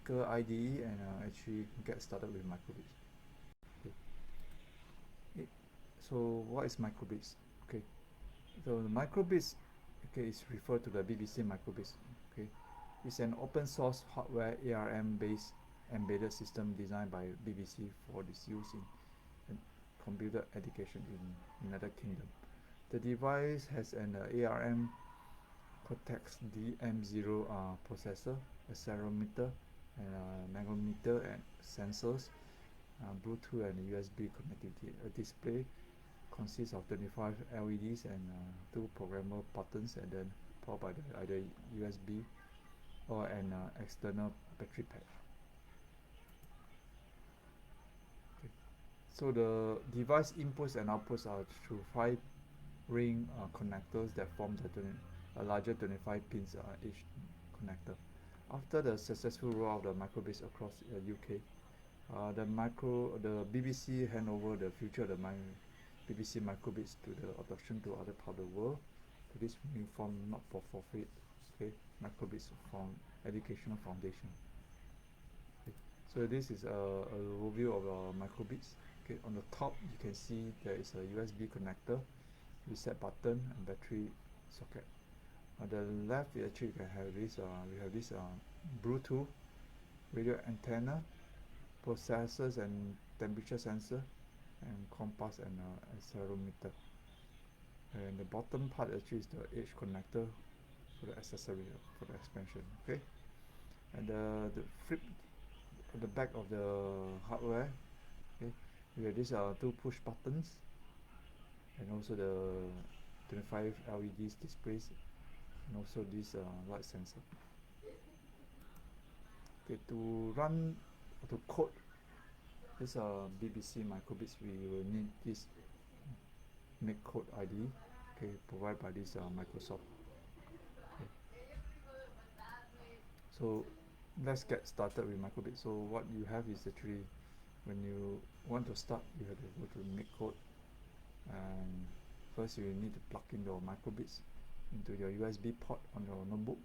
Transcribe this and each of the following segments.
typical IDE and actually get started with Microbit. Okay. So what is Microbit? Okay, so the Microbit, okay, is referred to the BBC Microbit. Okay, it's an open source hardware ARM based embedded system designed by BBC for its use in computer education in United Kingdom. The device has an ARM Cortex DM0 processor, accelerometer, and magnetometer and sensors, Bluetooth and USB connectivity. A display consists of 25 LEDs and 2 programmable buttons, and then powered by either USB or an external battery pack. Okay. So the device inputs and outputs are through 5 ring connectors that form a larger 25 pins each connector. After the successful rollout of the Microbit across UK, the BBC hand over the future of the BBC Microbits to the adoption to other part of the world. To this new form, not for profit, okay, Microbits from Educational Foundation. Okay. So this is a overview of Microbits. Okay, on the top you can see there is a USB connector, reset button, and battery socket. On the left, we actually can have this. We have this Bluetooth radio antenna, processors and temperature sensor, and compass and accelerometer. And the bottom part actually is the edge connector for the accessory for the expansion. Okay, and the flip at the back of the hardware. Okay, we have these 2 push buttons, and also the 25 LEDs displays, and also this light sensor. Okay, to run or to code this BBC Microbits, we will need this make code IDE, okay, provided by this Microsoft. Okay. So let's get started with Microbit. So what you have is actually, when you want to start, you have to go to make code, and first you need to plug in your Microbits into your USB port on your notebook,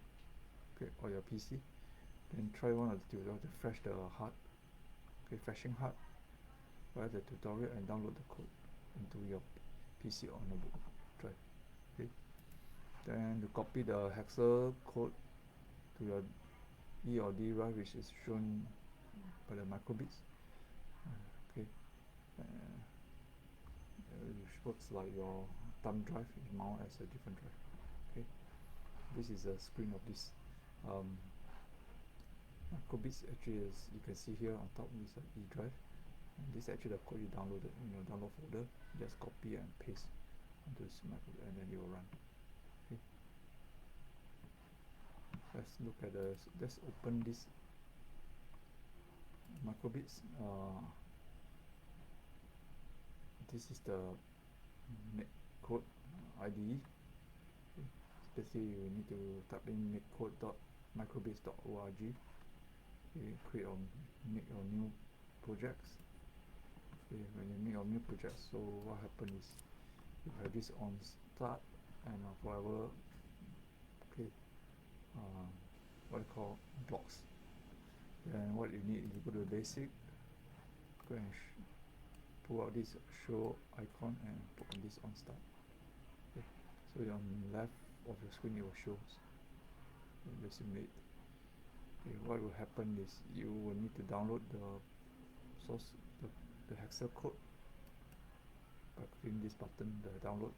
okay, or your PC. Then try one of the tutorials to flash the hard, okay, flashing hard, write the tutorial and download the code into your PC or notebook drive. Okay. Then to copy the hexa code to your E or D drive, which is shown by the Microbits. Okay. Which works like your thumb drive, you mount as a different drive. Okay. This is a screen of this Microbits. Actually, as you can see here on top, is an E drive. And this is actually the code you downloaded in your download folder. Just copy and paste onto this Microbit, and then it will run. Okay. Let's look at let's open this Microbits. This is the code IDE. Okay. Basically, you need to type in makecode.microbits.org. Okay, create or make your new projects. Okay, when you make your new project, so what happens is you have this on start and forever. Okay, what I call blocks. Then what you need is you go to the basic, go and pull out this show icon and put on this on start. Okay, so on the left of your screen it will show the simulate. Okay, what will happen is you will need to download the source, the hexa code, by clicking this button, the download.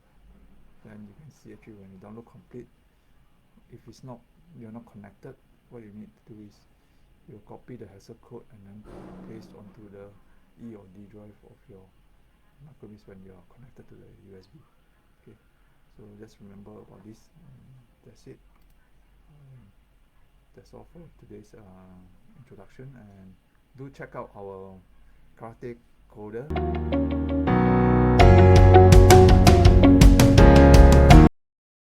Then you can see actually when you download complete, if you're not connected, what you need to do is you copy the hexa code and then paste onto the E or D drive of your Microbits when you are connected to the USB. Okay, so just remember about this. That's it. That's all for today's introduction, and do check out our karate coder.